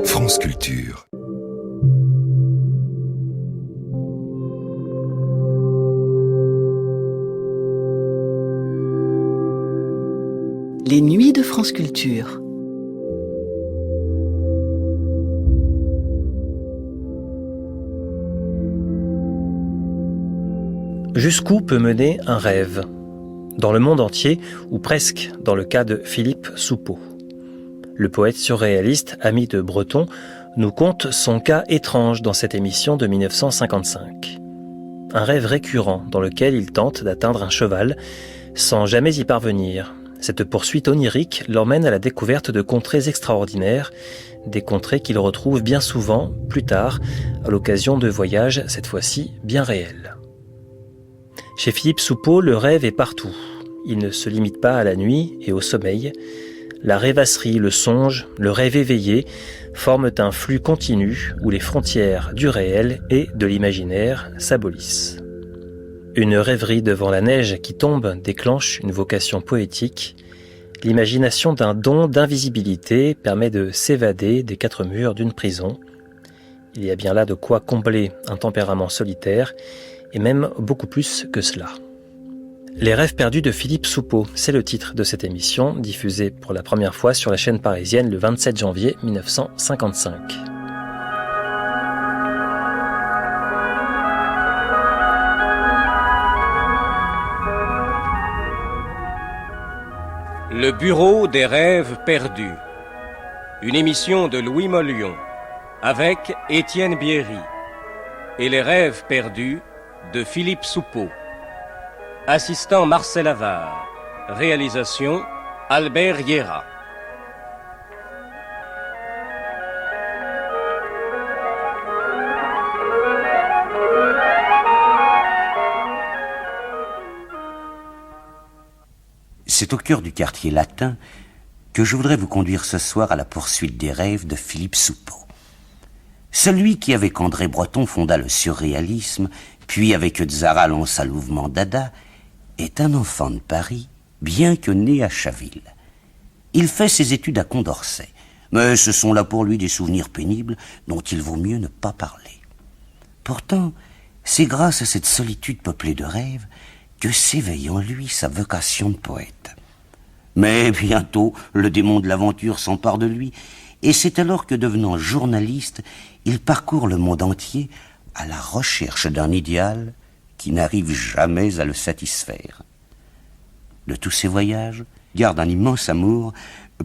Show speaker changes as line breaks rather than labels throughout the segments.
France Culture.
Les nuits de France Culture.
Jusqu'où peut mener un rêve ? Dans le monde entier, ou presque, dans le cas de Philippe Soupeau. Le poète surréaliste, ami de Breton, nous conte son cas étrange dans cette émission de 1955. Un rêve récurrent dans lequel il tente d'atteindre un cheval, sans jamais y parvenir. Cette poursuite onirique l'emmène à la découverte de contrées extraordinaires, des contrées qu'il retrouve bien souvent, plus tard, à l'occasion de voyages, cette fois-ci bien réels. Chez Philippe Soupeau, le rêve est partout. Il ne se limite pas à la nuit et au sommeil. La rêvasserie, le songe, le rêve éveillé forment un flux continu où les frontières du réel et de l'imaginaire s'abolissent. Une rêverie devant la neige qui tombe déclenche une vocation poétique. L'imagination d'un don d'invisibilité permet de s'évader des quatre murs d'une prison. Il y a bien là de quoi combler un tempérament solitaire, et même beaucoup plus que cela. Les rêves perdus de Philippe Soupeau, c'est le titre de cette émission, diffusée pour la première fois sur la chaîne parisienne le 27 janvier 1955.
Le bureau des rêves perdus. Une émission de Louis Mollion, avec Étienne Bierry. Et les rêves perdus de Philippe Soupeau. Assistant Marcel Avard. Réalisation Albert Hiera.
C'est au cœur du quartier latin que je voudrais vous conduire ce soir à la poursuite des rêves de Philippe Soupeau. Celui qui, avec André Breton, fonda le surréalisme, puis avec Tzara lança le mouvement Dada, est un enfant de Paris, bien que né à Chaville. Il fait ses études à Condorcet, mais ce sont là pour lui des souvenirs pénibles dont il vaut mieux ne pas parler. Pourtant, c'est grâce à cette solitude peuplée de rêves que s'éveille en lui sa vocation de poète. Mais bientôt, le démon de l'aventure s'empare de lui, et c'est alors que, devenant journaliste, il parcourt le monde entier à la recherche d'un idéal qui n'arrive jamais à le satisfaire. De tous ses voyages, il garde un immense amour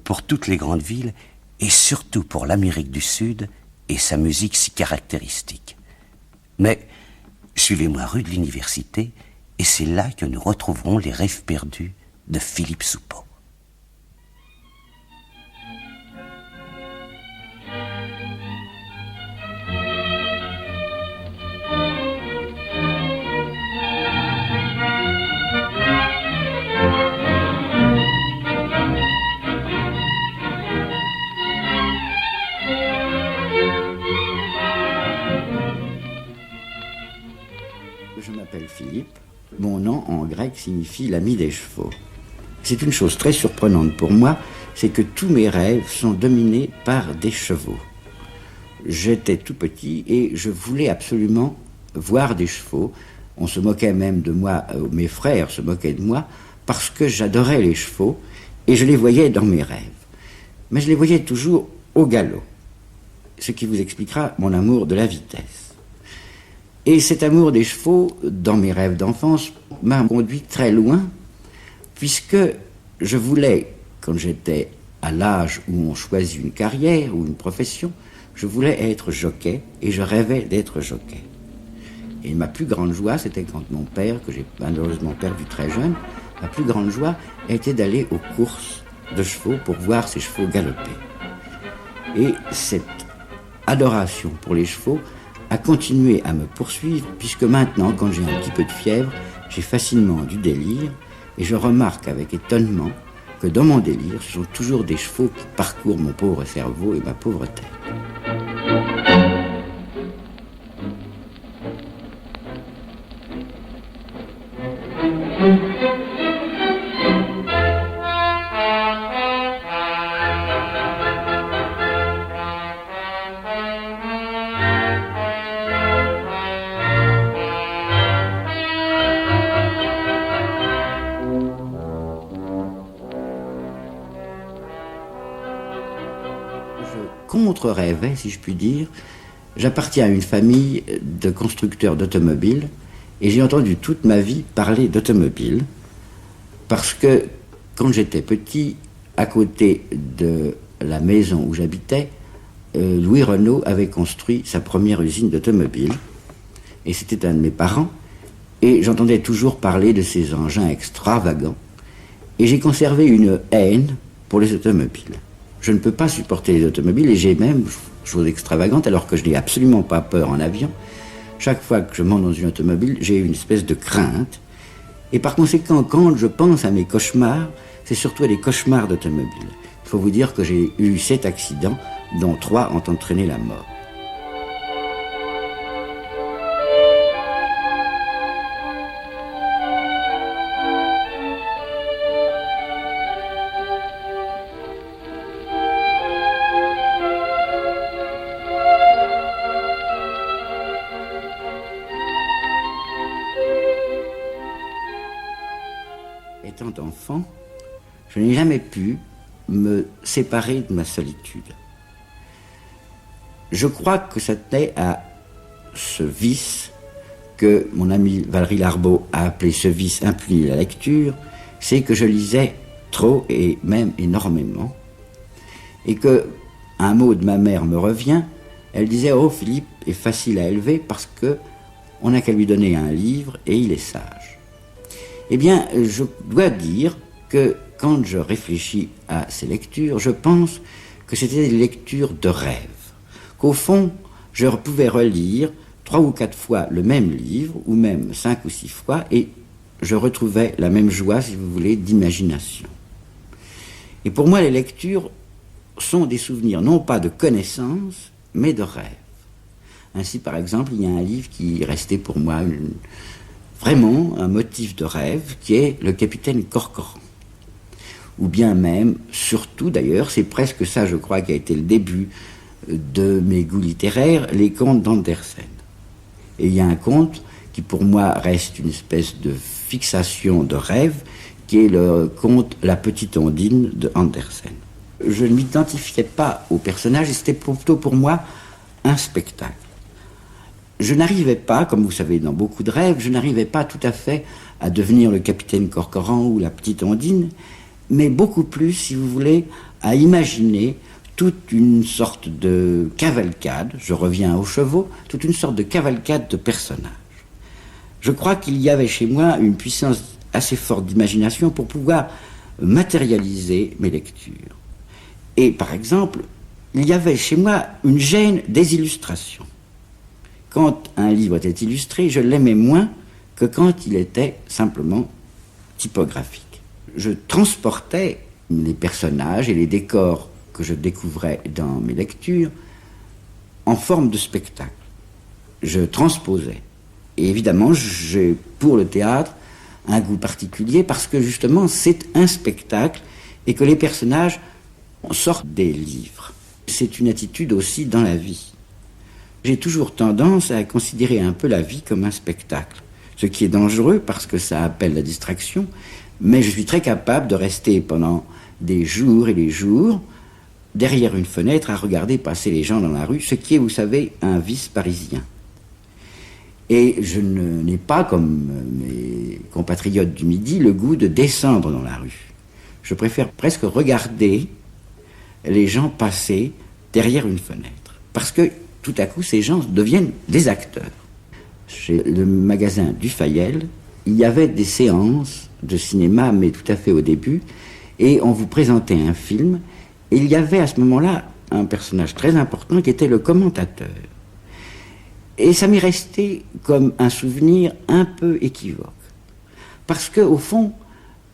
pour toutes les grandes villes et surtout pour l'Amérique du Sud et sa musique si caractéristique. Mais suivez-moi rue de l'Université et c'est là que nous retrouverons les rêves perdus de Philippe Soupeau.
Je m'appelle Philippe. Mon nom en grec signifie l'ami des chevaux. C'est une chose très surprenante pour moi, c'est que tous mes rêves sont dominés par des chevaux. J'étais tout petit et je voulais absolument voir des chevaux. On se moquait même de moi, mes frères se moquaient de moi, parce que j'adorais les chevaux et je les voyais dans mes rêves. Mais je les voyais toujours au galop, ce qui vous expliquera mon amour de la vitesse. Et cet amour des chevaux, dans mes rêves d'enfance, m'a conduit très loin, puisque je voulais, quand j'étais à l'âge où on choisit une carrière ou une profession, je voulais être jockey, et je rêvais d'être jockey. Et ma plus grande joie, c'était quand mon père, que j'ai malheureusement perdu très jeune, ma plus grande joie était d'aller aux courses de chevaux pour voir ces chevaux galoper. Et cette adoration pour les chevaux a continué à me poursuivre, puisque maintenant, quand j'ai un petit peu de fièvre, j'ai facilement du délire, et je remarque avec étonnement que dans mon délire, ce sont toujours des chevaux qui parcourent mon pauvre cerveau et ma pauvre tête. Je contre-rêvais, si je puis dire. J'appartiens à une famille de constructeurs d'automobiles et j'ai entendu toute ma vie parler d'automobiles parce que quand j'étais petit, à côté de la maison où j'habitais, Louis Renault avait construit sa première usine d'automobiles et c'était un de mes parents et j'entendais toujours parler de ces engins extravagants et j'ai conservé une haine pour les automobiles. Je ne peux pas supporter les automobiles et j'ai même, chose extravagante, alors que je n'ai absolument pas peur en avion, chaque fois que je monte dans une automobile, j'ai une espèce de crainte. Et par conséquent, quand je pense à mes cauchemars, c'est surtout à des cauchemars d'automobile. Il faut vous dire que j'ai eu 7 accidents, dont 3 ont entraîné la mort. Étant enfant, je n'ai jamais pu me séparer de ma solitude. Je crois que ça tenait à ce vice que mon ami Valéry Larbaud a appelé ce vice impuni de la lecture, c'est que je lisais trop et même énormément, et que un mot de ma mère me revient, elle disait « Oh, Philippe est facile à élever parce que on n'a qu'à lui donner un livre et il est sage ». Eh bien, je dois dire que quand je réfléchis à ces lectures, je pense que c'était des lectures de rêve. Qu'au fond, je pouvais relire 3 ou 4 fois le même livre, ou même 5 ou 6 fois, et je retrouvais la même joie, si vous voulez, d'imagination. Et pour moi, les lectures sont des souvenirs, non pas de connaissances, mais de rêves. Ainsi, par exemple, il y a un livre qui est resté pour moi vraiment un motif de rêve, qui est le capitaine Corcoran. Ou bien même, surtout d'ailleurs, c'est presque ça, je crois, qui a été le début de mes goûts littéraires, les contes d'Andersen. Et il y a un conte qui pour moi reste une espèce de fixation de rêve, qui est le conte La Petite Ondine de Andersen. Je ne m'identifiais pas au personnage, et c'était plutôt pour moi un spectacle. Je n'arrivais pas, comme vous savez dans beaucoup de rêves, je n'arrivais pas tout à fait à devenir le capitaine Corcoran ou la petite Ondine, mais beaucoup plus, si vous voulez, à imaginer toute une sorte de cavalcade, je reviens aux chevaux, toute une sorte de cavalcade de personnages. Je crois qu'il y avait chez moi une puissance assez forte d'imagination pour pouvoir matérialiser mes lectures. Et par exemple, il y avait chez moi une gêne des illustrations. Quand un livre était illustré, je l'aimais moins que quand il était simplement typographique. Je transportais les personnages et les décors que je découvrais dans mes lectures en forme de spectacle. Je transposais. Et évidemment, j'ai pour le théâtre un goût particulier parce que justement c'est un spectacle et que les personnages sortent des livres. C'est une attitude aussi dans la vie. J'ai toujours tendance à considérer un peu la vie comme un spectacle, ce qui est dangereux parce que ça appelle la distraction, mais je suis très capable de rester pendant des jours et des jours derrière une fenêtre à regarder passer les gens dans la rue, ce qui est, vous savez, un vice parisien. Et je n'ai pas, comme mes compatriotes du Midi, le goût de descendre dans la rue. Je préfère presque regarder les gens passer derrière une fenêtre, parce que tout à coup, ces gens deviennent des acteurs. Chez le magasin Dufayel, il y avait des séances de cinéma, mais tout à fait au début, et on vous présentait un film, et il y avait à ce moment-là un personnage très important qui était le commentateur. Et ça m'est resté comme un souvenir un peu équivoque, parce qu'au fond,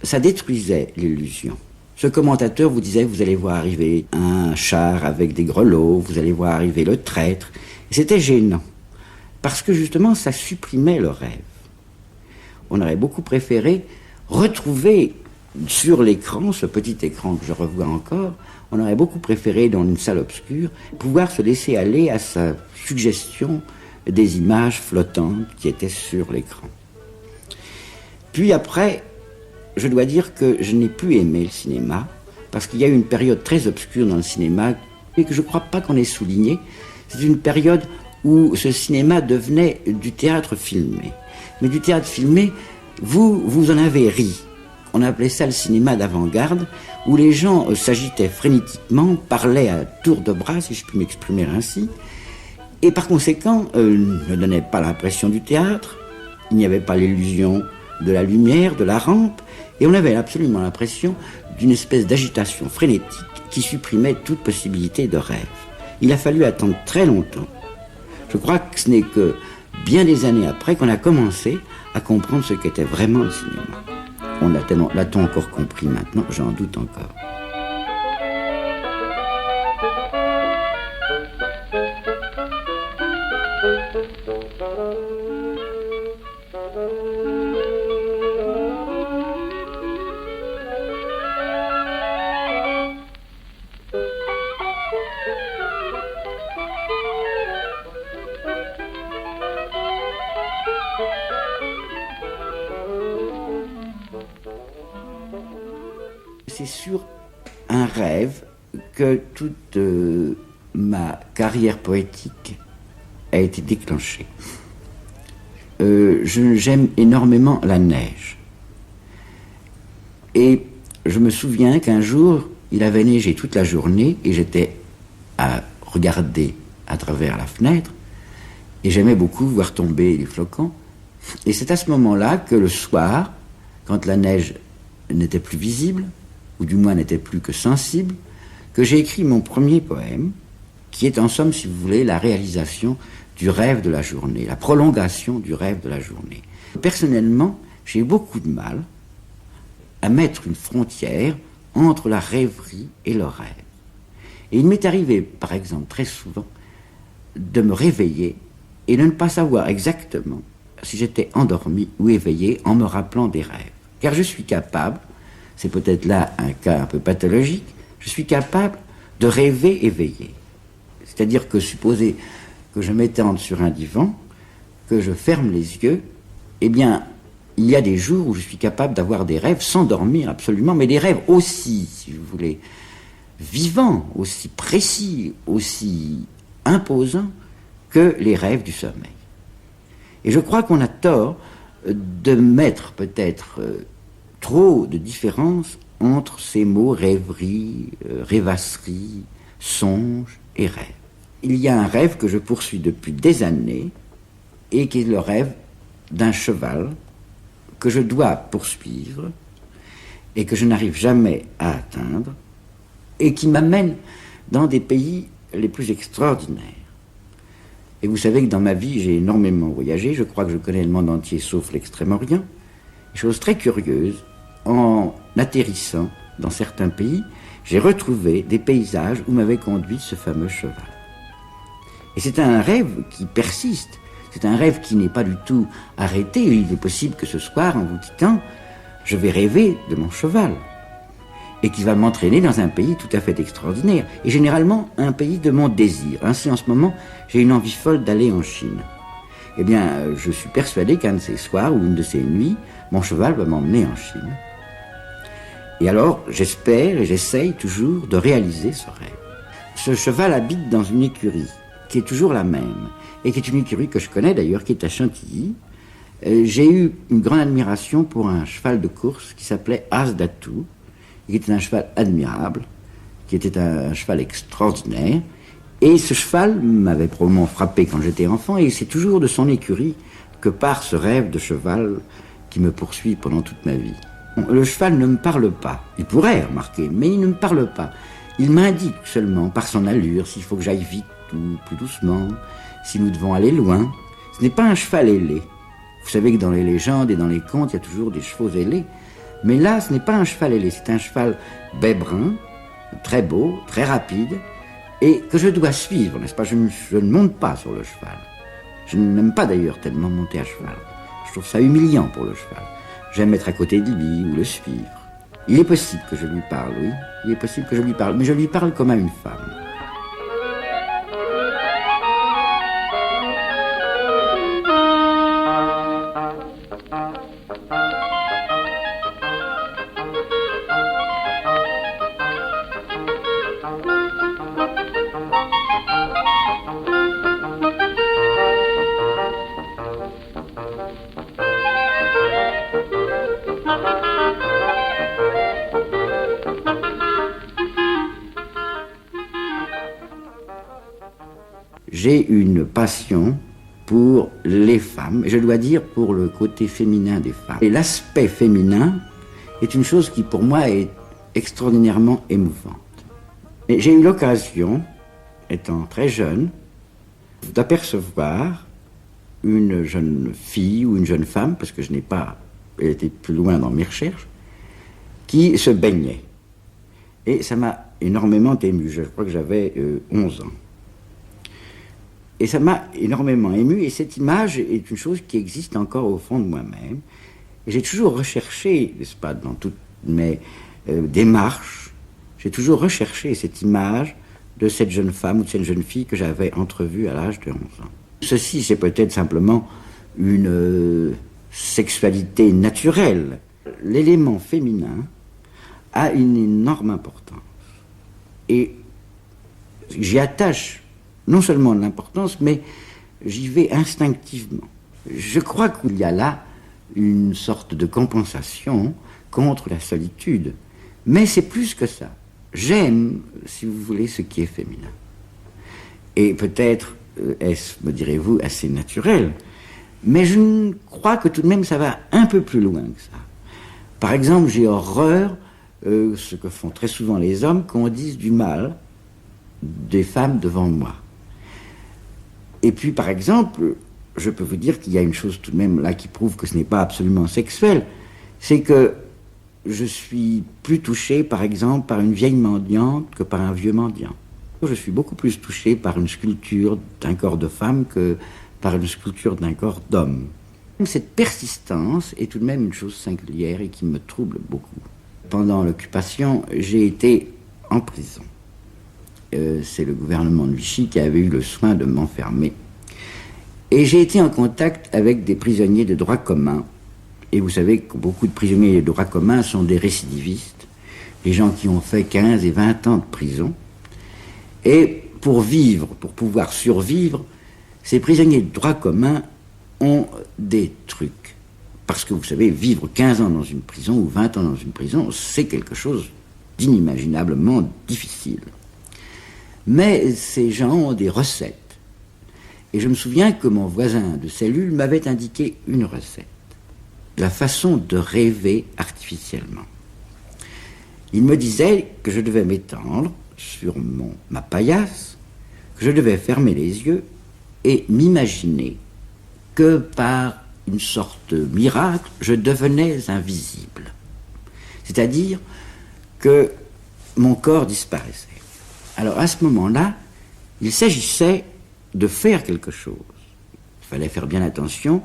ça détruisait l'illusion. Ce commentateur vous disait, vous allez voir arriver un char avec des grelots, vous allez voir arriver le traître. Et c'était gênant, parce que justement, ça supprimait le rêve. On aurait beaucoup préféré retrouver sur l'écran, ce petit écran que je revois encore, on aurait beaucoup préféré, dans une salle obscure, pouvoir se laisser aller à sa suggestion des images flottantes qui étaient sur l'écran. Puis après, je dois dire que je n'ai plus aimé le cinéma, parce qu'il y a eu une période très obscure dans le cinéma et que je ne crois pas qu'on ait souligné. C'est une période où ce cinéma devenait du théâtre filmé. Mais du théâtre filmé, vous en avez ri. On appelait ça le cinéma d'avant-garde, où les gens s'agitaient frénétiquement, parlaient à tour de bras, si je puis m'exprimer ainsi, et par conséquent ne donnaient pas l'impression du théâtre. Il n'y avait pas l'illusion de la lumière, de la rampe, et on avait absolument l'impression d'une espèce d'agitation frénétique qui supprimait toute possibilité de rêve. Il a fallu attendre très longtemps. Je crois que ce n'est que bien des années après qu'on a commencé à comprendre ce qu'était vraiment le cinéma. L'a-t-on encore compris maintenant? J'en doute encore. C'est sur un rêve que toute ma carrière poétique a été déclenchée. J'aime énormément la neige. Et je me souviens qu'un jour, il avait neigé toute la journée et j'étais à regarder à travers la fenêtre et j'aimais beaucoup voir tomber les flocons. Et c'est à ce moment-là que le soir, quand la neige n'était plus visible, ou du moins n'était plus que sensible, que j'ai écrit mon premier poème, qui est en somme, si vous voulez, la réalisation du rêve de la journée, la prolongation du rêve de la journée. Personnellement, j'ai eu beaucoup de mal à mettre une frontière entre la rêverie et le rêve. Et il m'est arrivé, par exemple, très souvent, de me réveiller et de ne pas savoir exactement si j'étais endormi ou éveillé en me rappelant des rêves. Car je suis capable, c'est peut-être là un cas un peu pathologique, je suis capable de rêver éveillé. C'est-à-dire que supposez que je m'étende sur un divan, que je ferme les yeux, eh bien, il y a des jours où je suis capable d'avoir des rêves sans dormir absolument, mais des rêves aussi, si vous voulez, vivants, aussi précis, aussi imposants que les rêves du sommeil. Et je crois qu'on a tort de mettre peut-être trop de différence entre ces mots rêverie, rêvasserie, songe et rêve. Il y a un rêve que je poursuis depuis des années et qui est le rêve d'un cheval que je dois poursuivre et que je n'arrive jamais à atteindre et qui m'amène dans des pays les plus extraordinaires. Et vous savez que dans ma vie, j'ai énormément voyagé. Je crois que je connais le monde entier, sauf l'Extrême-Orient. Chose très curieuse, en atterrissant dans certains pays, j'ai retrouvé des paysages où m'avait conduit ce fameux cheval. Et c'est un rêve qui persiste. C'est un rêve qui n'est pas du tout arrêté. Il est possible que ce soir, en vous quittant, je vais rêver de mon cheval. Et qui va m'entraîner dans un pays tout à fait extraordinaire. Et généralement, un pays de mon désir. Ainsi, en ce moment, j'ai une envie folle d'aller en Chine. Eh bien, je suis persuadé qu'un de ces soirs ou une de ces nuits, mon cheval va m'emmener en Chine. Et alors, j'espère et j'essaye toujours de réaliser ce rêve. Ce cheval habite dans une écurie qui est toujours la même, et qui est une écurie que je connais d'ailleurs, qui est à Chantilly. J'ai eu une grande admiration pour un cheval de course qui s'appelait As d'Atout, qui était un cheval admirable, qui était un cheval extraordinaire. Et ce cheval m'avait probablement frappé quand j'étais enfant, et c'est toujours de son écurie que part ce rêve de cheval qui me poursuit pendant toute ma vie. Le cheval ne me parle pas. Il pourrait, remarquer, mais il ne me parle pas. Il m'indique seulement, par son allure, s'il faut que j'aille vite ou plus doucement, si nous devons aller loin. Ce n'est pas un cheval ailé. Vous savez que dans les légendes et dans les contes, il y a toujours des chevaux ailés. Mais là, ce n'est pas un cheval ailé, c'est un cheval bai brun, très beau, très rapide, et que je dois suivre, n'est-ce pas? Je ne monte pas sur le cheval. Je n'aime pas d'ailleurs tellement monter à cheval. Je trouve ça humiliant pour le cheval. J'aime être à côté de lui ou le suivre. Il est possible que je lui parle, oui. Il est possible que je lui parle, mais je lui parle comme à une femme. j'ai une passion pour les femmes, et je dois dire pour le côté féminin des femmes. Et l'aspect féminin est une chose qui pour moi est extraordinairement émouvante. Et j'ai eu l'occasion, étant très jeune, d'apercevoir une jeune fille ou une jeune femme, parce que je n'ai pas été plus loin dans mes recherches, qui se baignait. Et ça m'a énormément ému. Je crois que j'avais 11 ans. Et ça m'a énormément ému. Et cette image est une chose qui existe encore au fond de moi-même. Et j'ai toujours recherché, n'est-ce pas, dans toutes mes démarches, j'ai toujours recherché cette image de cette jeune femme ou de cette jeune fille que j'avais entrevue à l'âge de 11 ans. Ceci, c'est peut-être simplement une sexualité naturelle. L'élément féminin a une énorme importance. Et j'y attache non seulement de l'importance, mais j'y vais instinctivement. Je crois qu'il y a là une sorte de compensation contre la solitude. Mais c'est plus que ça. J'aime, si vous voulez, ce qui est féminin. Et peut-être est-ce, me direz-vous, assez naturel. Mais je crois que tout de même ça va un peu plus loin que ça. Par exemple, j'ai horreur, ce que font très souvent les hommes, qu'on dise du mal des femmes devant moi. Et puis, par exemple, je peux vous dire qu'il y a une chose tout de même là qui prouve que ce n'est pas absolument sexuel, c'est que je suis plus touché, par exemple, par une vieille mendiante que par un vieux mendiant. Je suis beaucoup plus touché par une sculpture d'un corps de femme que par une sculpture d'un corps d'homme. Cette persistance est tout de même une chose singulière et qui me trouble beaucoup. Pendant l'occupation, j'ai été en prison. C'est le gouvernement de Vichy qui avait eu le soin de m'enfermer. Et j'ai été en contact avec des prisonniers de droit commun. Et vous savez que beaucoup de prisonniers de droit commun sont des récidivistes, des gens qui ont fait 15 et 20 ans de prison. Et pour vivre, pour pouvoir survivre, ces prisonniers de droit commun ont des trucs. Parce que vous savez, vivre 15 ans dans une prison ou 20 ans dans une prison, c'est quelque chose d'inimaginablement difficile. Mais ces gens ont des recettes. Et je me souviens que mon voisin de cellule m'avait indiqué une recette. La façon de rêver artificiellement. Il me disait que je devais m'étendre sur ma paillasse, que je devais fermer les yeux et m'imaginer que par une sorte de miracle, je devenais invisible. C'est-à-dire que mon corps disparaissait. Alors à ce moment-là, il s'agissait de faire quelque chose. Il fallait faire bien attention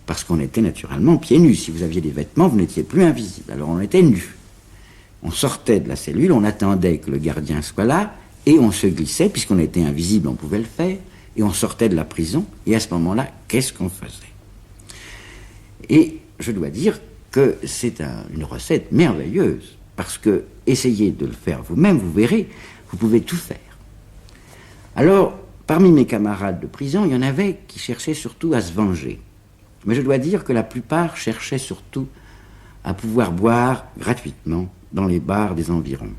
parce qu'on était naturellement pieds nus. Si vous aviez des vêtements, vous n'étiez plus invisible. Alors on était nus. On sortait de la cellule, on attendait que le gardien soit là, et on se glissait, puisqu'on était invisible, on pouvait le faire, et on sortait de la prison, et à ce moment-là, qu'est-ce qu'on faisait? Et je dois dire que c'est une recette merveilleuse, parce que essayez de le faire vous-même, vous verrez, vous pouvez tout faire. Alors, parmi mes camarades de prison, il y en avait qui cherchaient surtout à se venger. Mais je dois dire que la plupart cherchaient surtout à pouvoir boire gratuitement dans les bars des environs.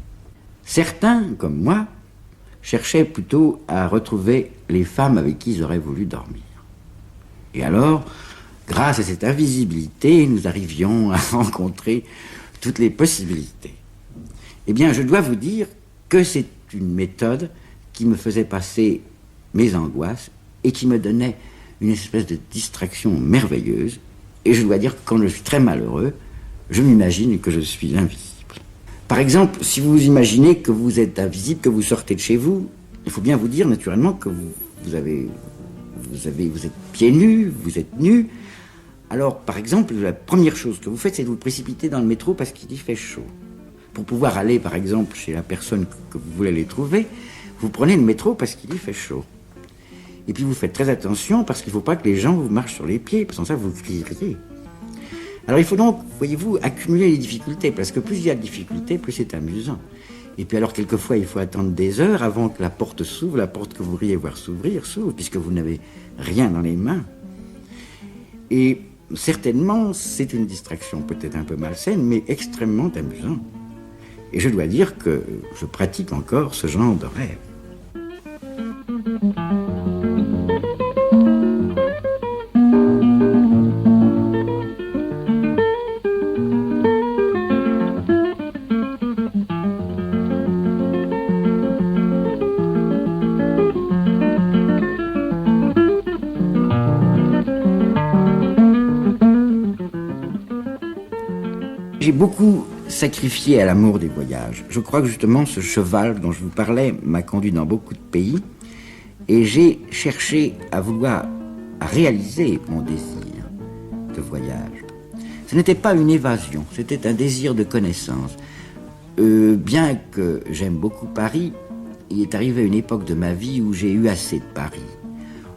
Certains, comme moi, cherchaient plutôt à retrouver les femmes avec qui ils auraient voulu dormir. Et alors, grâce à cette invisibilité, nous arrivions à rencontrer toutes les possibilités. Eh bien, je dois vous dire que c'est une méthode qui me faisait passer mes angoisses et qui me donnait une espèce de distraction merveilleuse. Et je dois dire que quand je suis très malheureux, je m'imagine que je suis invisible. Par exemple, si vous imaginez que vous êtes invisible, que vous sortez de chez vous, il faut bien vous dire naturellement que vous êtes pieds nus, vous êtes nus. Alors, par exemple, la première chose que vous faites, c'est de vous précipiter dans le métro parce qu'il y fait chaud. Pour pouvoir aller, par exemple, chez la personne que vous voulez aller trouver, vous prenez le métro parce qu'il y fait chaud. Et puis vous faites très attention parce qu'il ne faut pas que les gens vous marchent sur les pieds, parce que sans ça, vous crieriez. Alors il faut donc, voyez-vous, accumuler les difficultés, parce que plus il y a de difficultés, plus c'est amusant. Et puis alors, quelquefois, il faut attendre des heures avant que la porte s'ouvre, la porte que vous voudriez voir s'ouvre, puisque vous n'avez rien dans les mains. Et certainement, c'est une distraction peut-être un peu malsaine, mais extrêmement amusante. Et je dois dire que je pratique encore ce genre de rêve. J'ai beaucoup sacrifié à l'amour des voyages. Je crois que justement ce cheval dont je vous parlais m'a conduit dans beaucoup de pays et j'ai cherché à réaliser mon désir de voyage. Ce n'était pas une évasion, c'était un désir de connaissance. Bien que j'aime beaucoup Paris, il est arrivé une époque de ma vie où j'ai eu assez de Paris,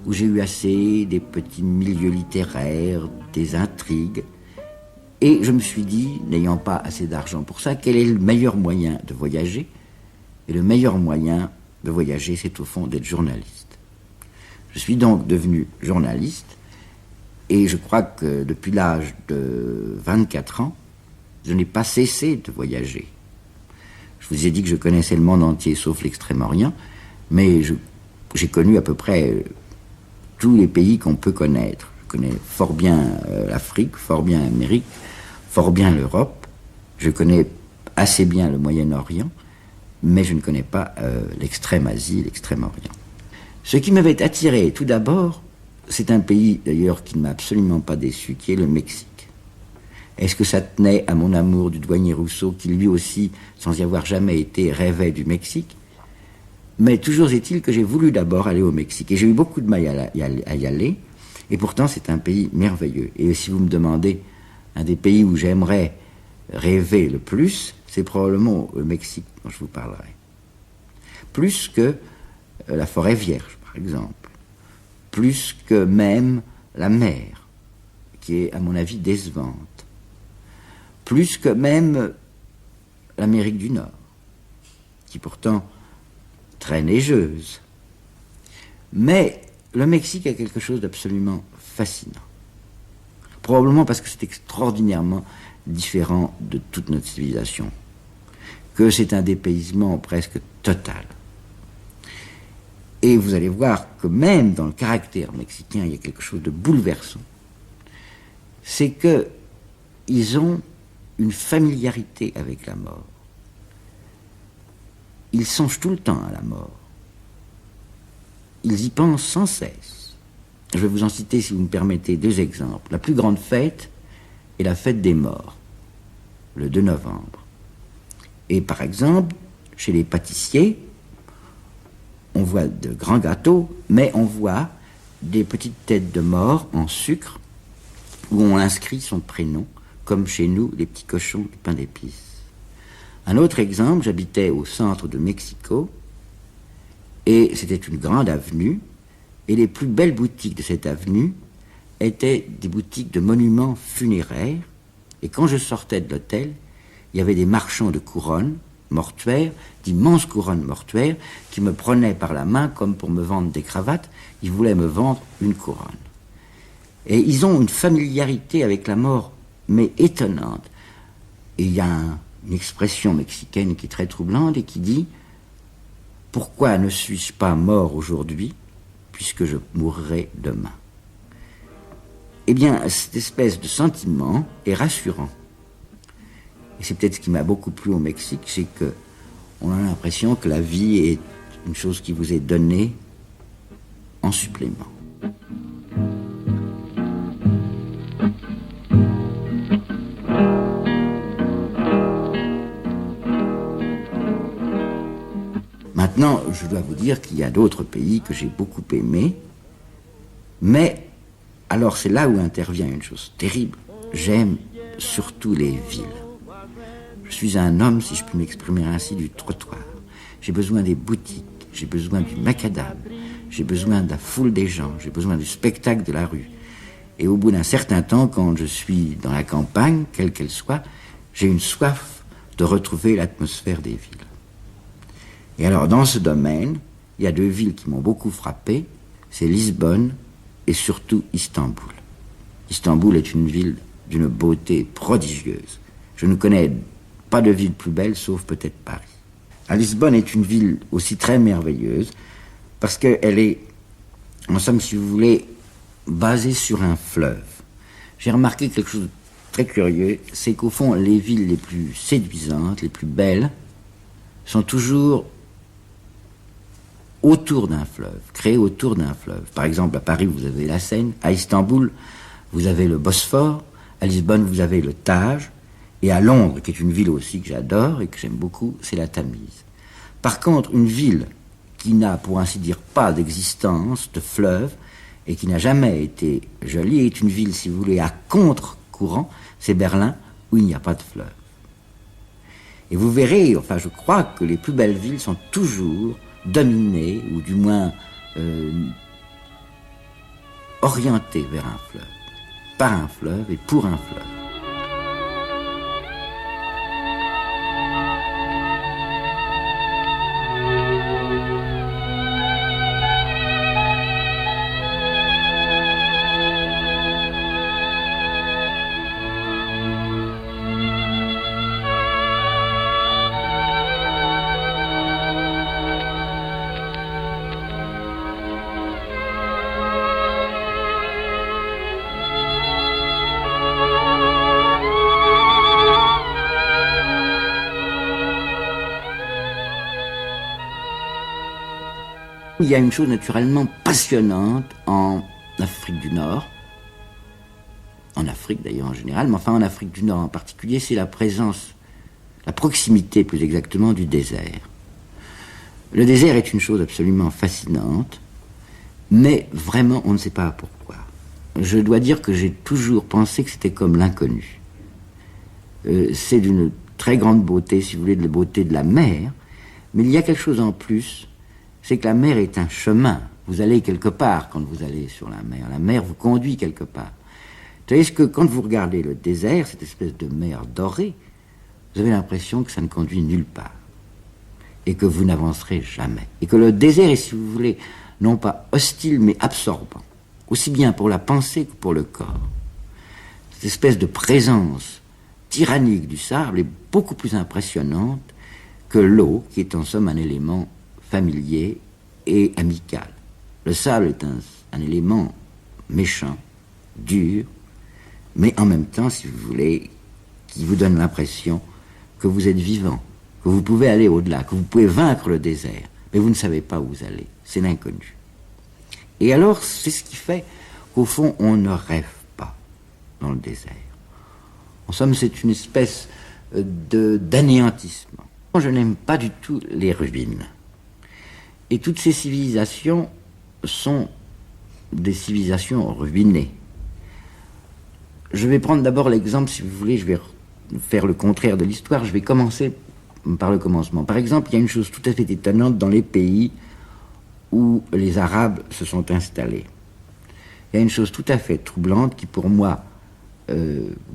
où j'ai eu assez des petits milieux littéraires, des intrigues. Et je me suis dit, n'ayant pas assez d'argent pour ça, quel est le meilleur moyen de voyager? Et le meilleur moyen de voyager, c'est au fond d'être journaliste. Je suis donc devenu journaliste, et je crois que depuis l'âge de 24 ans, je n'ai pas cessé de voyager. Je vous ai dit que je connaissais le monde entier, sauf l'Extrême-Orient, mais j'ai connu à peu près tous les pays qu'on peut connaître. Je connais fort bien l'Afrique, fort bien l'Amérique, fort bien l'Europe. Je connais assez bien le Moyen-Orient, mais je ne connais pas l'Extrême-Asie, l'Extrême-Orient. Ce qui m'avait attiré tout d'abord, c'est un pays d'ailleurs qui ne m'a absolument pas déçu, qui est le Mexique. Est-ce que ça tenait à mon amour du douanier Rousseau, qui lui aussi, sans y avoir jamais été, rêvait du Mexique? Mais toujours est-il que j'ai voulu d'abord aller au Mexique. Et j'ai eu beaucoup de mal à y aller. Et pourtant, c'est un pays merveilleux. Et si vous me demandez un des pays où j'aimerais rêver le plus, c'est probablement le Mexique dont je vous parlerai. Plus que la forêt vierge, par exemple. Plus que même la mer, qui est, à mon avis, décevante. Plus que même l'Amérique du Nord, qui pourtant très neigeuse. Mais le Mexique a quelque chose d'absolument fascinant. Probablement parce que c'est extraordinairement différent de toute notre civilisation, que c'est un dépaysement presque total. Et vous allez voir que même dans le caractère mexicain, il y a quelque chose de bouleversant. C'est qu'ils ont une familiarité avec la mort. Ils songent tout le temps à la mort. Ils y pensent sans cesse. Je vais vous en citer, si vous me permettez, 2 exemples. La plus grande fête est la fête des morts, le 2 novembre. Et par exemple, chez les pâtissiers, on voit de grands gâteaux, mais on voit des petites têtes de mort en sucre où on inscrit son prénom, comme chez nous, les petits cochons du pain d'épices. Un autre exemple, j'habitais au centre de Mexico, et c'était une grande avenue, et les plus belles boutiques de cette avenue étaient des boutiques de monuments funéraires, et quand je sortais de l'hôtel, il y avait des marchands de couronnes mortuaires, d'immenses couronnes mortuaires, qui me prenaient par la main comme pour me vendre des cravates. Ils voulaient me vendre une couronne. Et ils ont une familiarité avec la mort, mais étonnante. Et il y a une expression mexicaine qui est très troublante et qui dit « Pourquoi ne suis-je pas mort aujourd'hui, puisque je mourrai demain ?» Eh bien, cette espèce de sentiment est rassurant. Et c'est peut-être ce qui m'a beaucoup plu au Mexique, c'est qu'on a l'impression que la vie est une chose qui vous est donnée en supplément. Maintenant, je dois vous dire qu'il y a d'autres pays que j'ai beaucoup aimés, mais alors c'est là où intervient une chose terrible. J'aime surtout les villes. Je suis un homme, si je puis m'exprimer ainsi, du trottoir. J'ai besoin des boutiques, j'ai besoin du macadam, j'ai besoin de la foule des gens, j'ai besoin du spectacle de la rue. Et au bout d'un certain temps, quand je suis dans la campagne, quelle qu'elle soit, j'ai une soif de retrouver l'atmosphère des villes. Et alors, dans ce domaine, il y a 2 villes qui m'ont beaucoup frappé, c'est Lisbonne et surtout Istanbul. Istanbul est une ville d'une beauté prodigieuse. Je ne connais pas de ville plus belle, sauf peut-être Paris. Lisbonne est une ville aussi très merveilleuse, parce qu'elle est, en somme, si vous voulez, basée sur un fleuve. J'ai remarqué quelque chose de très curieux, c'est qu'au fond, les villes les plus séduisantes, les plus belles, sont toujours autour d'un fleuve, créées autour d'un fleuve. Par exemple, à Paris, vous avez la Seine, à Istanbul, vous avez le Bosphore, à Lisbonne, vous avez le Tage, Et à Londres, qui est une ville aussi que j'adore et que j'aime beaucoup, c'est la Tamise. Par contre, une ville qui n'a, pour ainsi dire, pas d'existence, de fleuve, et qui n'a jamais été jolie, est une ville, si vous voulez, à contre-courant, c'est Berlin, où il n'y a pas de fleuve. Et vous verrez, enfin je crois que les plus belles villes sont toujours dominées, ou du moins orientées vers un fleuve, par un fleuve et pour un fleuve. Il y a une chose naturellement passionnante en Afrique du Nord, en Afrique d'ailleurs en général, mais enfin en Afrique du Nord en particulier, c'est la présence, la proximité plus exactement du désert. Le désert est une chose absolument fascinante, mais vraiment on ne sait pas pourquoi. Je dois dire que j'ai toujours pensé que c'était comme l'inconnu. C'est d'une très grande beauté, si vous voulez, de la beauté de la mer, mais il y a quelque chose en plus, c'est que la mer est un chemin. Vous allez quelque part quand vous allez sur la mer. La mer vous conduit quelque part. C'est-à-dire que quand vous regardez le désert, cette espèce de mer dorée, vous avez l'impression que ça ne conduit nulle part. Et que vous n'avancerez jamais. Et que le désert est, si vous voulez, non pas hostile, mais absorbant. Aussi bien pour la pensée que pour le corps. Cette espèce de présence tyrannique du sable est beaucoup plus impressionnante que l'eau, qui est en somme un élément familier et amical. Le sable est un élément méchant, dur, mais en même temps, si vous voulez, qui vous donne l'impression que vous êtes vivant, que vous pouvez aller au-delà, que vous pouvez vaincre le désert, mais vous ne savez pas où vous allez. C'est l'inconnu. Et alors, c'est ce qui fait qu'au fond, on ne rêve pas dans le désert. En somme, c'est une espèce d'anéantissement. Je n'aime pas du tout les ruines. Et toutes ces civilisations sont des civilisations ruinées. Je vais prendre d'abord l'exemple, si vous voulez, je vais faire le contraire de l'histoire, je vais commencer par le commencement. Par exemple, il y a une chose tout à fait étonnante dans les pays où les Arabes se sont installés. Il y a une chose tout à fait troublante qui, pour moi,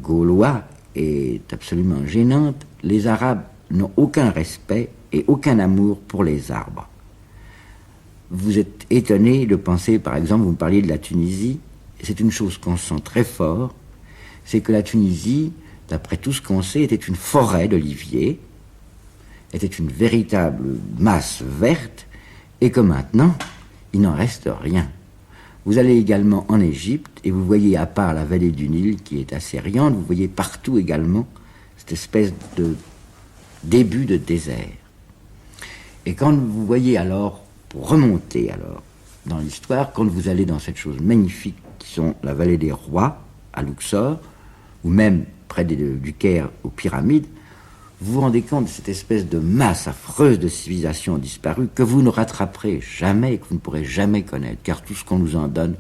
gaulois, est absolument gênante. Les Arabes n'ont aucun respect et aucun amour pour les arbres. Vous êtes étonné de penser, par exemple, vous me parliez de la Tunisie, c'est une chose qu'on sent très fort, c'est que la Tunisie, d'après tout ce qu'on sait, était une forêt d'oliviers, était une véritable masse verte, et que maintenant, il n'en reste rien. Vous allez également en Égypte, et vous voyez, à part la vallée du Nil, qui est assez riante, vous voyez partout également cette espèce de début de désert. Et quand vous voyez alors, pour remonter alors dans l'histoire, quand vous allez dans cette chose magnifique qui sont la vallée des rois, à Luxor, ou même près du Caire aux pyramides, vous vous rendez compte de cette espèce de masse affreuse de civilisations disparues que vous ne rattraperez jamais et que vous ne pourrez jamais connaître, car tout ce qu'on nous en donne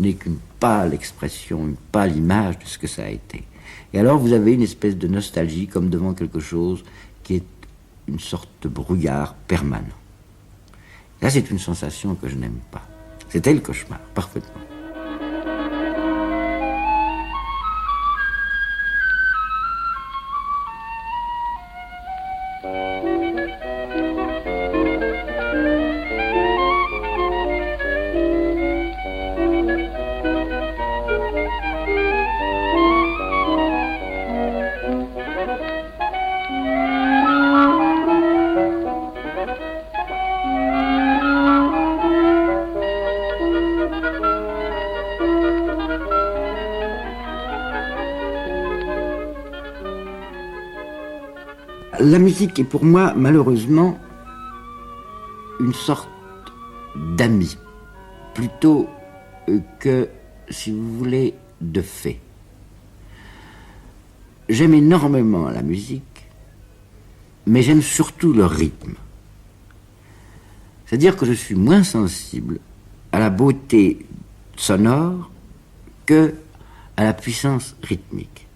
n'est qu'une pâle expression, une pâle image de ce que ça a été. Et alors vous avez une espèce de nostalgie comme devant quelque chose qui est une sorte de brouillard permanent. Là, c'est une sensation que je n'aime pas. C'était le cauchemar, parfaitement. La musique est pour moi, malheureusement, une sorte d'ami, plutôt que, si vous voulez, de fait. j'aime énormément la musique, mais j'aime surtout le rythme. C'est-à-dire que je suis moins sensible à la beauté sonore que à la puissance rythmique.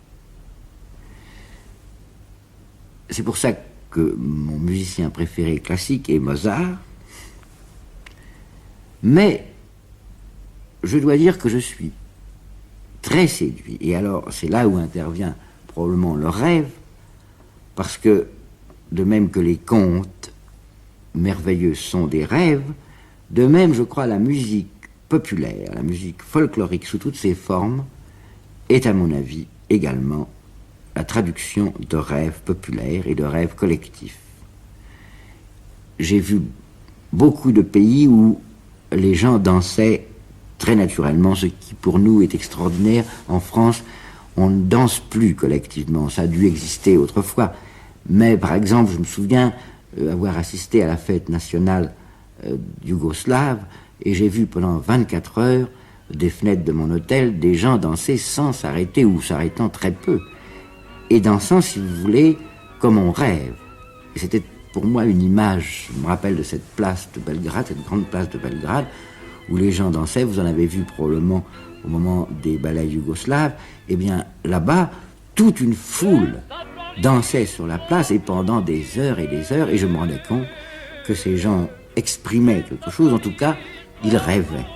C'est pour ça que mon musicien préféré classique est Mozart, mais je dois dire que je suis très séduit, et alors c'est là où intervient probablement le rêve, parce que de même que les contes merveilleux sont des rêves, de même je crois la musique populaire, la musique folklorique sous toutes ses formes, est à mon avis également la traduction de rêves populaires et de rêves collectifs. J'ai vu beaucoup de pays où les gens dansaient très naturellement, ce qui pour nous est extraordinaire. En France, on ne danse plus collectivement, ça a dû exister autrefois. Mais par exemple, je me souviens avoir assisté à la fête nationale yougoslave, et j'ai vu pendant 24 heures, des fenêtres de mon hôtel, des gens danser sans s'arrêter ou s'arrêtant très peu. Et dansant, si vous voulez, comme on rêve. Et c'était pour moi une image, je me rappelle de cette place de Belgrade, cette grande place de Belgrade, où les gens dansaient, vous en avez vu probablement au moment des ballets yougoslaves, et bien là-bas, toute une foule dansait sur la place, et pendant des heures, et je me rendais compte que ces gens exprimaient quelque chose, en tout cas, ils rêvaient.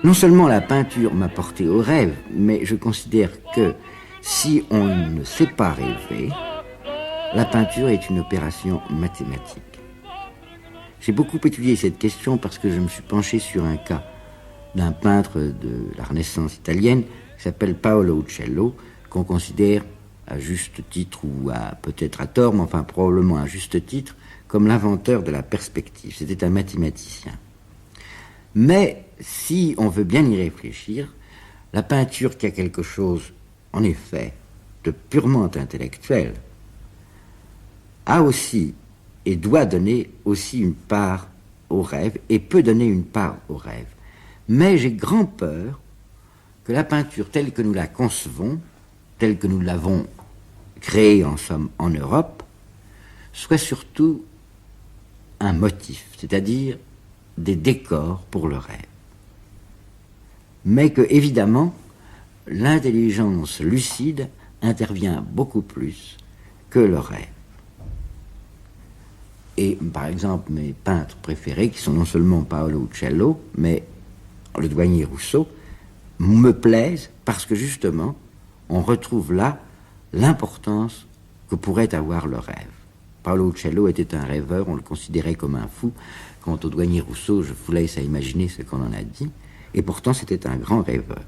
Non seulement la peinture m'a porté au rêve, mais je considère que si on ne sait pas rêver, la peinture est une opération mathématique. J'ai beaucoup étudié cette question parce que je me suis penché sur un cas d'un peintre de la Renaissance italienne qui s'appelle Paolo Uccello, qu'on considère à juste titre ou peut-être à tort, mais enfin probablement à juste titre, comme l'inventeur de la perspective. C'était un mathématicien. Mais si on veut bien y réfléchir, la peinture qui a quelque chose, en effet, de purement intellectuel, a aussi et doit donner aussi une part au rêve, et peut donner une part au rêve. Mais j'ai grand peur que la peinture telle que nous la concevons, telle que nous l'avons créée en somme en Europe, soit surtout un motif, c'est-à-dire des décors pour le rêve. Mais que, évidemment, l'intelligence lucide intervient beaucoup plus que le rêve. Et, par exemple, mes peintres préférés, qui sont non seulement Paolo Uccello, mais le douanier Rousseau, me plaisent parce que, justement, on retrouve là l'importance que pourrait avoir le rêve. Paolo Uccello était un rêveur, on le considérait comme un fou. Quant au douanier Rousseau, je vous laisse à imaginer ce qu'on en a dit. Et pourtant, c'était un grand rêveur.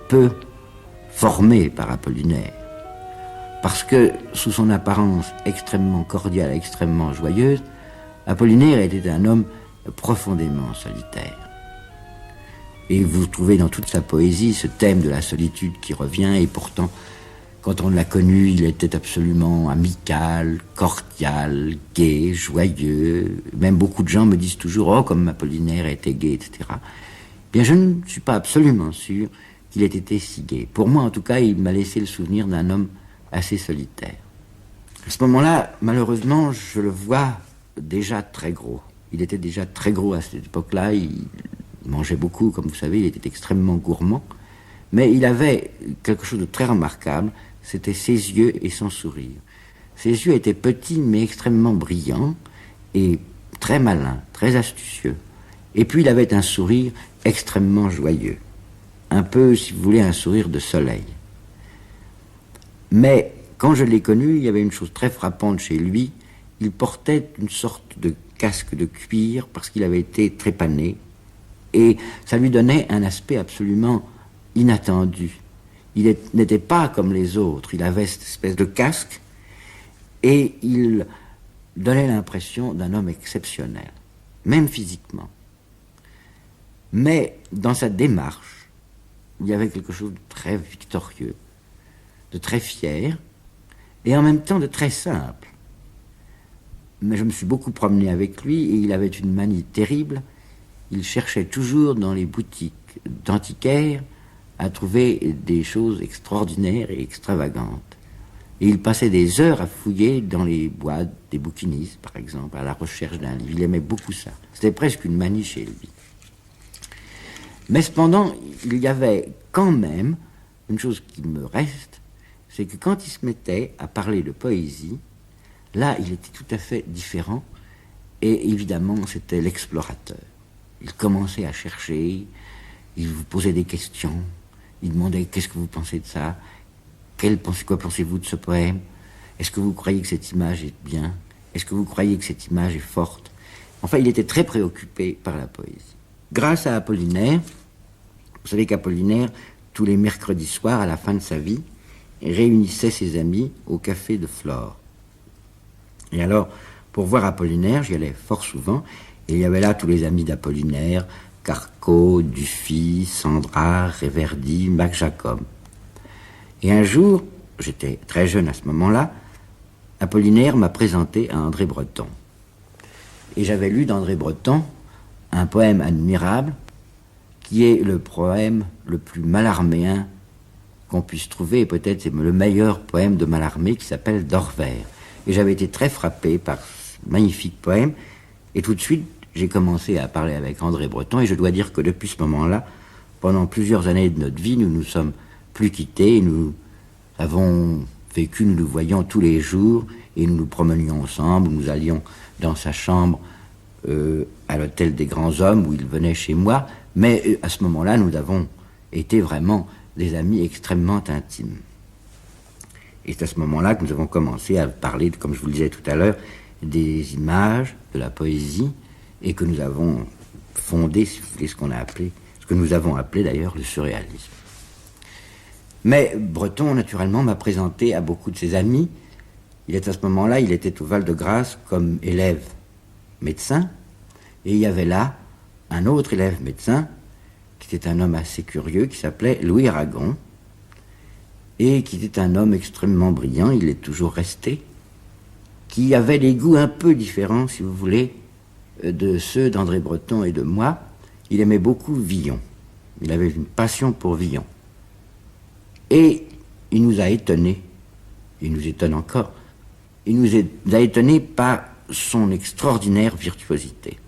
Peu formé par Apollinaire, parce que sous son apparence extrêmement cordiale, extrêmement joyeuse, Apollinaire était un homme profondément solitaire. Et vous trouvez dans toute sa poésie ce thème de la solitude qui revient, et pourtant Quand on l'a connu, il était absolument amical, cordial, gai, joyeux. Même beaucoup de gens me disent toujours « Oh, comme Apollinaire était gai, etc. » Bien, je ne suis pas absolument sûr qu'il ait été si gai. Pour moi, en tout cas, il m'a laissé le souvenir d'un homme assez solitaire. À ce moment-là, malheureusement, je le vois déjà très gros. Il était déjà très gros à cette époque-là. Il mangeait beaucoup, comme vous savez, il était extrêmement gourmand. Mais il avait quelque chose de très remarquable, c'était ses yeux et son sourire. Ses yeux étaient petits mais extrêmement brillants et très malins, très astucieux. Et puis il avait un sourire extrêmement joyeux. Un peu, si vous voulez, un sourire de soleil. Mais quand je l'ai connu, il y avait une chose très frappante chez lui. Il portait une sorte de casque de cuir parce qu'il avait été trépané. Et ça lui donnait un aspect absolument inattendu. Il n'était pas comme les autres. Il avait cette espèce de casque et il donnait l'impression d'un homme exceptionnel, même physiquement. Mais dans sa démarche, il y avait quelque chose de très victorieux, de très fier et en même temps de très simple. Mais je me suis beaucoup promené avec lui et il avait une manie terrible. Il cherchait toujours dans les boutiques d'antiquaires à trouver des choses extraordinaires et extravagantes. Et il passait des heures à fouiller dans les boîtes des bouquinistes, par exemple, à la recherche d'un livre. Il aimait beaucoup ça. C'était presque une manie chez lui. Mais cependant, il y avait quand même une chose qui me reste, c'est que quand il se mettait à parler de poésie, là, il était tout à fait différent. Et évidemment, c'était l'explorateur. Il commençait à chercher, il vous posait des questions, il demandait « Qu'est-ce que vous pensez de ça ? Quoi pensez-vous de ce poème ? Est-ce que vous croyez que cette image est bien ? Est-ce que vous croyez que cette image est forte ?» Enfin, il était très préoccupé par la poésie. Grâce à Apollinaire, vous savez qu'Apollinaire, tous les mercredis soirs, à la fin de sa vie, réunissait ses amis au café de Flore. Et alors, pour voir Apollinaire, j'y allais fort souvent, et il y avait là tous les amis d'Apollinaire, Carco, Dufy, Sandra, Reverdy, Mac Jacob. Et un jour, j'étais très jeune à ce moment-là, Apollinaire m'a présenté à André Breton. Et j'avais lu d'André Breton un poème admirable, qui est le poème le plus mallarméen qu'on puisse trouver, et peut-être c'est le meilleur poème de Mallarmé, qui s'appelle Dorvers. Et j'avais été très frappé par ce magnifique poème, et tout de suite, j'ai commencé à parler avec André Breton, et je dois dire que depuis ce moment-là, pendant plusieurs années de notre vie, nous nous sommes plus quittés, nous avons vécu, nous nous voyions tous les jours, et nous nous promenions ensemble, nous allions dans sa chambre à l'hôtel des Grands Hommes, où il venait chez moi, mais à ce moment-là, nous avons été vraiment des amis extrêmement intimes. Et c'est à ce moment-là que nous avons commencé à parler, comme je vous le disais tout à l'heure, des images, de la poésie, et que nous avons fondé, si vous voulez, ce que nous avons appelé d'ailleurs le surréalisme. Mais Breton, naturellement, m'a présenté à beaucoup de ses amis. Il était au Val-de-Grâce comme élève médecin, et il y avait là un autre élève médecin, qui était un homme assez curieux, qui s'appelait Louis Aragon, et qui était un homme extrêmement brillant, il est toujours resté, qui avait des goûts un peu différents, si vous voulez, de ceux d'André Breton et de moi. Il aimait beaucoup Villon. Il avait une passion pour Villon. Et il nous a étonnés, il nous étonne encore, il nous a étonnés par son extraordinaire virtuosité.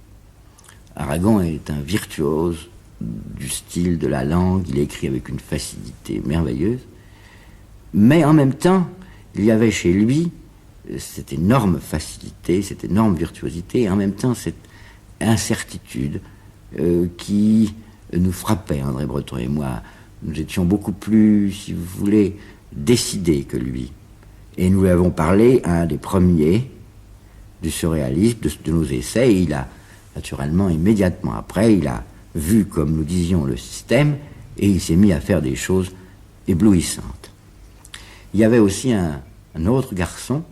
Aragon est un virtuose du style, de la langue, il écrit avec une facilité merveilleuse, mais en même temps, il y avait chez lui cette énorme facilité, cette énorme virtuosité, et en même temps cette incertitude qui nous frappait, André Breton et moi. Nous étions beaucoup plus, si vous voulez, décidés que lui. Et nous lui avons parlé à un des premiers du surréalisme, de nos essais, et il a, naturellement, immédiatement après, il a vu, comme nous disions, le système, et il s'est mis à faire des choses éblouissantes. Il y avait aussi un autre garçon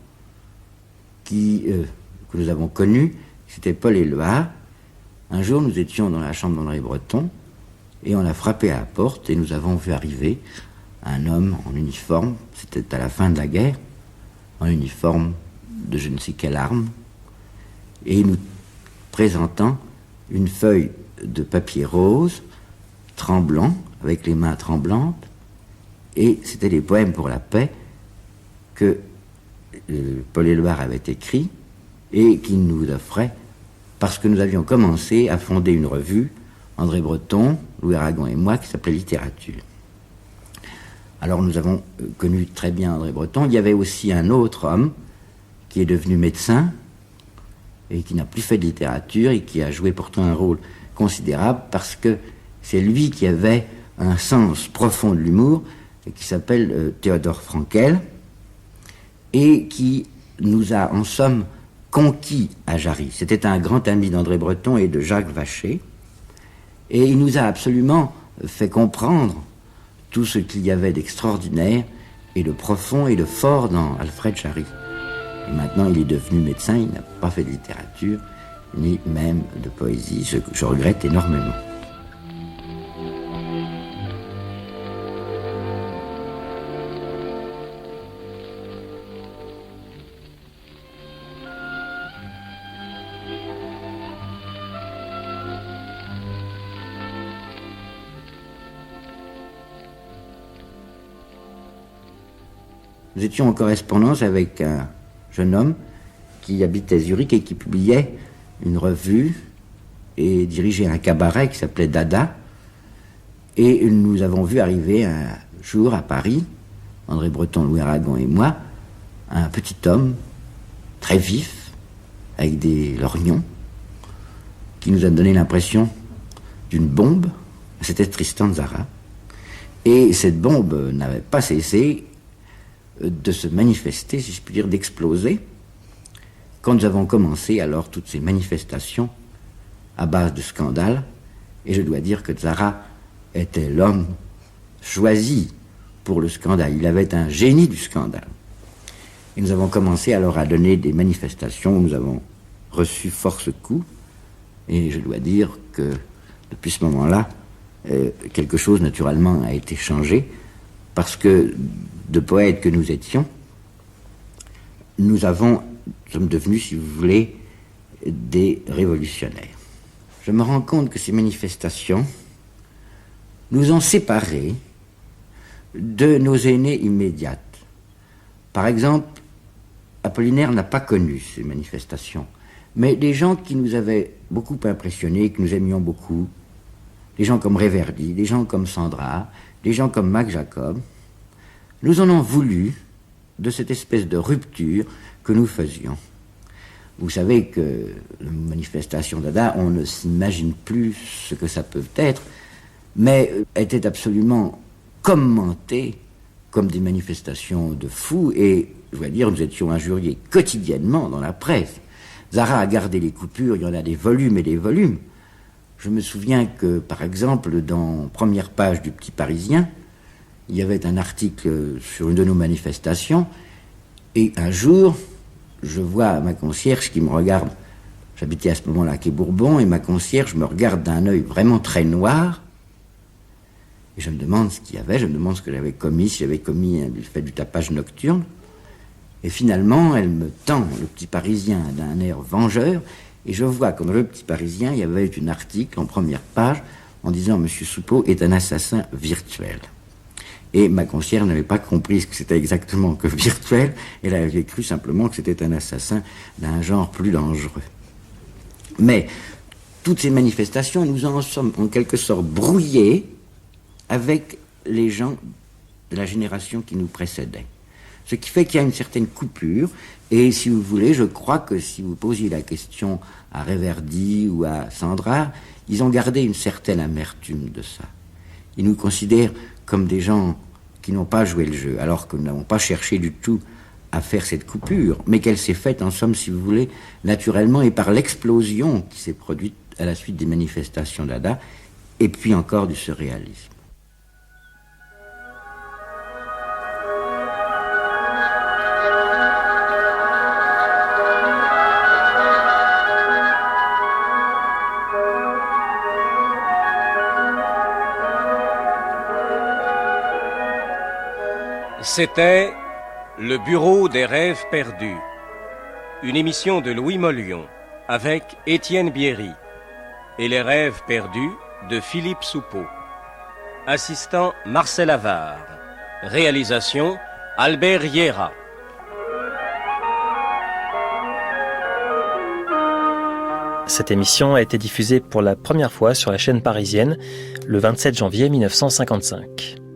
que nous avons connu, c'était Paul Éluard. Un jour, nous étions dans la chambre d'André Breton, et on a frappé à la porte, et nous avons vu arriver un homme en uniforme, c'était à la fin de la guerre, en uniforme de je ne sais quelle arme, et nous présentant une feuille de papier rose, tremblant, avec les mains tremblantes, et c'était des poèmes pour la paix que Paul Éluard avait écrits et qu'il nous offrait parce que nous avions commencé à fonder une revue, André Breton, Louis Aragon et moi, qui s'appelait Littérature. Alors nous avons connu très bien André Breton. Il y avait aussi un autre homme qui est devenu médecin et qui n'a plus fait de littérature et qui a joué pourtant un rôle considérable parce que c'est lui qui avait un sens profond de l'humour et qui s'appelle Théodore Frankel et qui nous a en somme conquis à Jarry. C'était un grand ami d'André Breton et de Jacques Vacher et il nous a absolument fait comprendre tout ce qu'il y avait d'extraordinaire et de profond et de fort dans Alfred Jarry. Et maintenant, il est devenu médecin, il n'a pas fait de littérature, ni même de poésie, ce que je regrette énormément. Nous étions en correspondance avec un jeune homme qui habitait Zurich et qui publiait une revue et dirigeait un cabaret qui s'appelait Dada. Et nous avons vu arriver un jour à Paris, André Breton, Louis Aragon et moi, un petit homme très vif, avec des lorgnons, qui nous a donné l'impression d'une bombe. C'était Tristan Tzara. Et cette bombe n'avait pas cessé de se manifester, si je puis dire, d'exploser, quand nous avons commencé alors toutes ces manifestations à base de scandales, et je dois dire que Tzara était l'homme choisi pour le scandale. Il avait un génie du scandale. Et nous avons commencé alors à donner des manifestations où nous avons reçu force coups, et je dois dire que depuis ce moment-là, quelque chose naturellement a été changé, parce que de poètes que nous étions, nous sommes devenus, si vous voulez, des révolutionnaires. Je me rends compte que ces manifestations nous ont séparés de nos aînés immédiates. Par exemple, Apollinaire n'a pas connu ces manifestations, mais des gens qui nous avaient beaucoup impressionnés, que nous aimions beaucoup, des gens comme Reverdy, des gens comme Sandra, des gens comme Mac Jacob, nous en avons voulu de cette espèce de rupture que nous faisions. Vous savez que la manifestation Dada, on ne s'imagine plus ce que ça peut être, mais était absolument commentée comme des manifestations de fous, et je dois dire, nous étions injuriés quotidiennement dans la presse. Tzara a gardé les coupures, il y en a des volumes et des volumes. Je me souviens que, par exemple, dans première page du Petit Parisien, il y avait un article sur une de nos manifestations, et un jour, je vois ma concierge qui me regarde. J'habitais à ce moment-là à Quai Bourbon, et ma concierge me regarde d'un œil vraiment très noir, et je me demande ce qu'il y avait, je me demande ce que j'avais commis, si j'avais commis le fait du tapage nocturne, et finalement, elle me tend le Petit Parisien d'un air vengeur, et je vois que dans le Petit Parisien, il y avait un article en première page en disant « Monsieur Soupeau est un assassin virtuel ». Et ma concierge n'avait pas compris ce que c'était exactement que virtuel, elle avait cru simplement que c'était un assassin d'un genre plus dangereux. Mais toutes ces manifestations, nous en sommes en quelque sorte brouillés avec les gens de la génération qui nous précédait. Ce qui fait qu'il y a une certaine coupure, et si vous voulez, je crois que si vous posiez la question à Reverdy ou à Sandra, ils ont gardé une certaine amertume de ça. Ils nous considèrent comme des gens qui n'ont pas joué le jeu, alors que nous n'avons pas cherché du tout à faire cette coupure, mais qu'elle s'est faite, en somme, si vous voulez, naturellement, et par l'explosion qui s'est produite à la suite des manifestations Dada, et puis encore du surréalisme.
C'était Le Bureau des rêves perdus, une émission de Louis Mollion avec Étienne Bierry et Les rêves perdus de Philippe Soupeau. Assistant Marcel Avard. Réalisation Albert Riera.
Cette émission a été diffusée pour la première fois sur la chaîne parisienne le 27 janvier 1955.